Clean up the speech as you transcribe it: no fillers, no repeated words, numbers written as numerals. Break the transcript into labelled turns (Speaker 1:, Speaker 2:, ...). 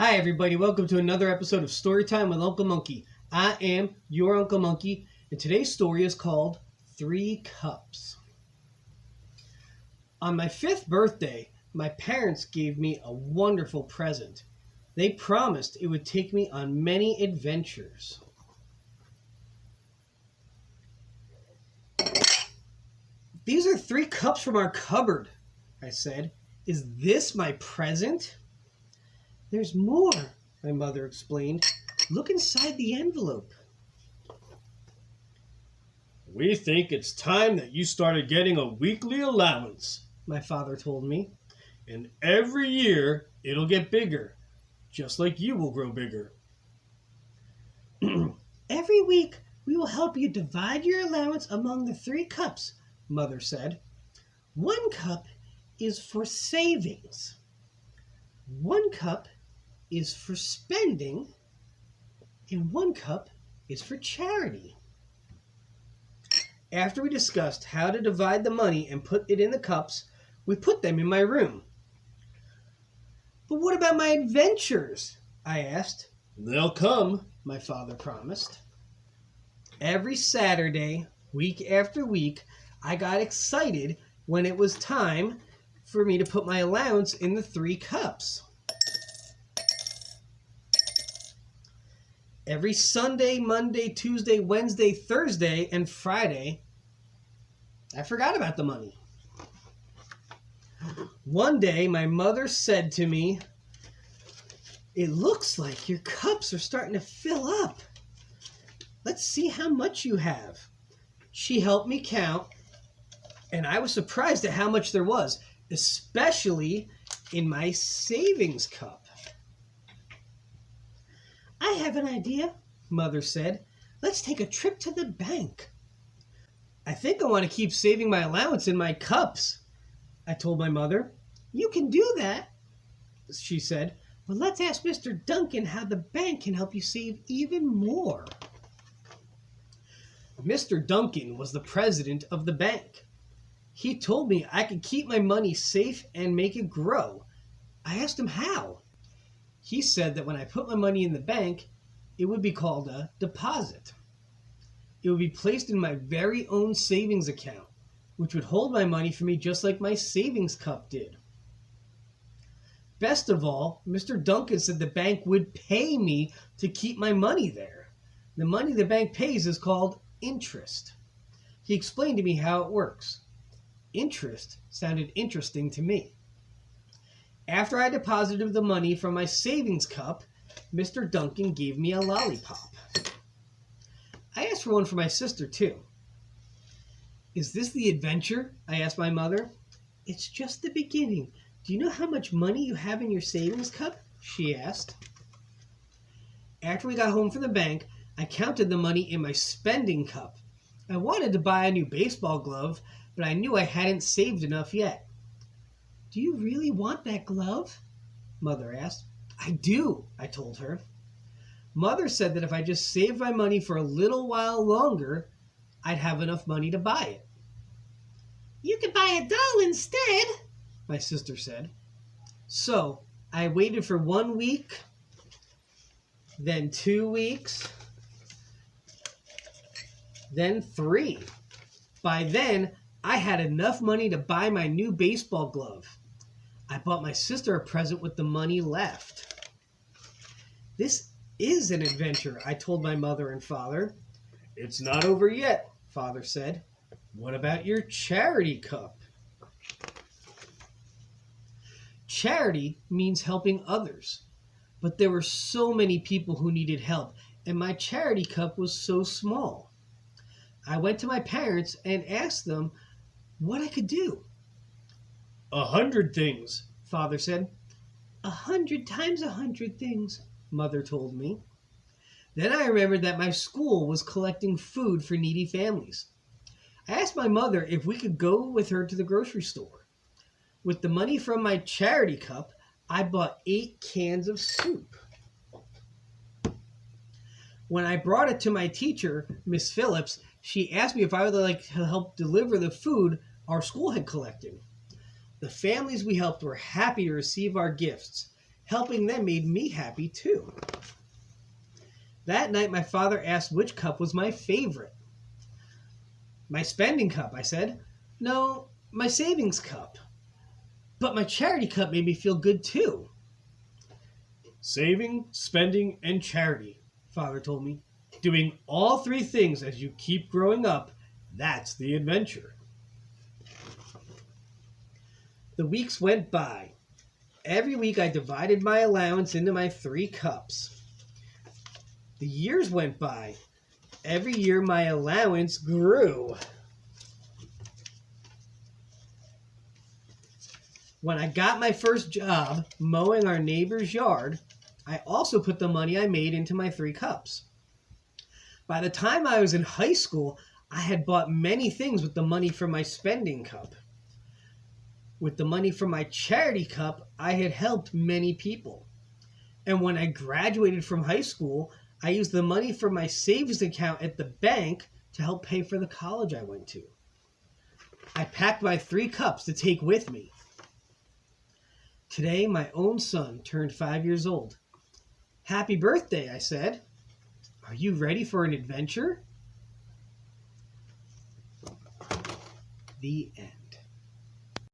Speaker 1: Hi everybody, welcome to another episode of Storytime with Uncle Monkey. I am your Uncle Monkey, and today's story is called 3 Cups. On my 5th birthday, my parents gave me a wonderful present. They promised it would take me on many adventures. These are 3 cups from our cupboard, I said. Is this my present? There's more, my mother explained. Look inside the envelope.
Speaker 2: We think it's time that you started getting a weekly allowance,
Speaker 1: My father told me.
Speaker 2: and every year it'll get bigger, just like you will grow bigger.
Speaker 1: Every week we will help you divide your allowance among the 3 cups, Mother said. 1 cup is for savings. 1 cup is for spending, and 1 cup is for charity. After we discussed how to divide the money and put it in the cups, we put them in my room. But what about my adventures? I asked.
Speaker 2: They'll come.
Speaker 1: My father promised. Every Saturday, week after week, I got excited when it was time for me to put my allowance in the 3 cups. Every Sunday, Monday, Tuesday, Wednesday, Thursday, and Friday, I forgot about the money. One day, my mother said to me, "It looks like your cups are starting to fill up. Let's see how much you have." She helped me count, and I was surprised at how much there was, especially in my savings cup. "I have an idea," Mother said. "Let's take a trip to the bank." "I think I want to keep saving my allowance in my cups," I told my mother. "You can do that," she said, "but let's ask Mr. Duncan how the bank can help you save even more." Mr. Duncan was the president of the bank. He told me I could keep my money safe and make it grow. I asked him how. He said that when I put my money in the bank, it would be called a deposit. It would be placed in my very own savings account, which would hold my money for me just like my savings cup did. Best of all, Mr. Duncan said the bank would pay me to keep my money there. The money the bank pays is called interest. He explained to me how it works. Interest sounded interesting to me. After I deposited the money from my savings cup, Mr. Duncan gave me a lollipop. I asked for one for my sister, too. "Is this the adventure?" I asked my mother. "It's just the beginning. Do you know how much money you have in your savings cup?" she asked. After we got home from the bank, I counted the money in my spending cup. I wanted to buy a new baseball glove, but I knew I hadn't saved enough yet. "Do you really want that glove?" Mother asked. "I do," I told her. Mother said that if I just saved my money for a little while longer, I'd have enough money to buy it. "You could buy a doll instead," my sister said. So I waited for 1 week, then 2 weeks, then 3. By then, I had enough money to buy my new baseball glove. I bought my sister a present with the money left. "This is an adventure," I told my mother and father.
Speaker 2: It's not over yet.
Speaker 1: Father said. "What about your charity cup?" Charity means helping others. But there were so many people who needed help, and my charity cup was so small. I went to my parents and asked them what I could do.
Speaker 2: 100 things.
Speaker 1: Father said. 100 times 100 things, Mother told me. Then I remembered that my school was collecting food for needy families. I asked my mother if we could go with her to the grocery store. With the money from my charity cup, I bought 8 cans of soup. When I brought it to my teacher, Miss Phillips, she asked me if I would like to help deliver the food our school had collected. The families we helped were happy to receive our gifts. Helping them made me happy too. That night, my father asked which cup was my favorite. My spending cup, I said. No, my savings cup. But my charity cup made me feel good too.
Speaker 2: Saving, spending, and charity, Father told me. Doing all three things as you keep growing up, that's the adventure.
Speaker 1: The weeks went by. Every week I divided my allowance into my 3 cups. The years went by. Every year my allowance grew. When I got my first job mowing our neighbor's yard, I also put the money I made into my 3 cups. By the time I was in high school, I had bought many things with the money from my spending cup. With the money from my charity cup, I had helped many people. And when I graduated from high school, I used the money from my savings account at the bank to help pay for the college I went to. I packed my 3 cups to take with me. Today, my own son turned 5 years old. Happy birthday, I said. Are you ready for an adventure? The end.